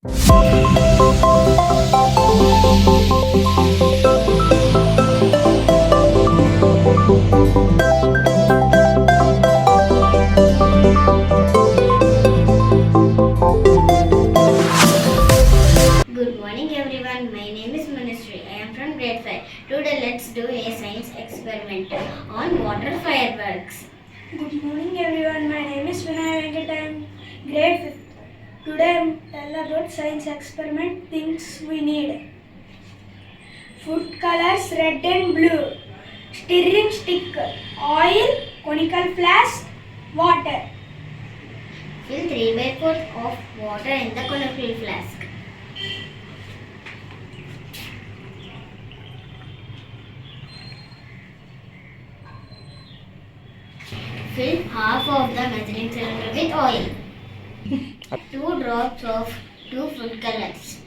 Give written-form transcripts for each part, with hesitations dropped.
Good morning everyone, my name is Manushree. I am from grade 5. Today let's do a science experiment on water fireworks. Good morning everyone, my name is Vinay Venkat. I am grade 5th. Today I am tell about science experiment things we need. Food colors red and blue, stirring stick, oil, conical flask, water. Fill 3/4 of water in the conical flask. Fill half of the measuring cylinder with oil. 2 drops of 2 food colors.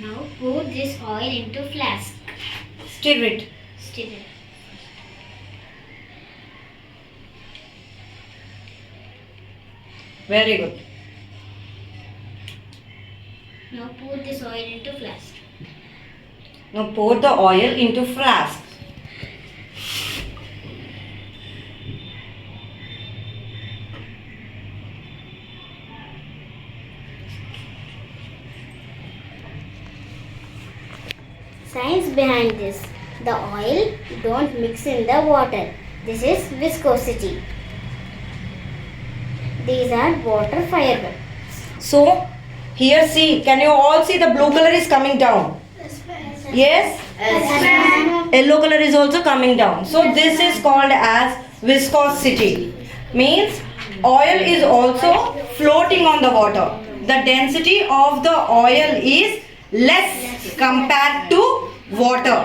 Now pour this oil into flask. Stir it. Stir it. Very good. Now pour this oil into flask. Now pour the oil into flask. Science behind this. The oil don't mix in the water. This is viscosity. These are water fireworks. So here see, can you all see the blue color is coming down? Yes? Yellow color is also coming down. So this is called as viscosity. Means oil is also floating on the water. The density of the oil is less compared to water.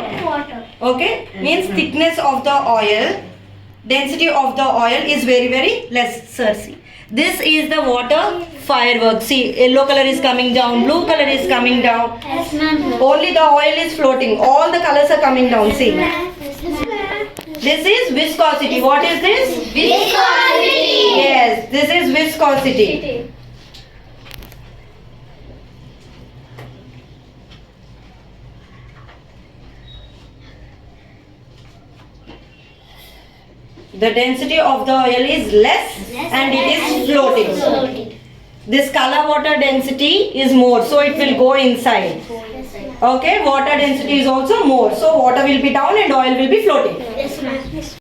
Okay? Means thickness of the oil, density of the oil is very less. Sir, see. This is the water fireworks. See, yellow color is coming down, blue color is coming down. Yes, ma'am. Only the oil is floating. All the colors are coming down. See. This is viscosity. What is this? Viscosity. Yes, this is viscosity. The density of the oil is less and it is floating. This color water density is more, so it will go inside. Okay, water density is also more, so water will be down and oil will be floating. Yes, ma'am.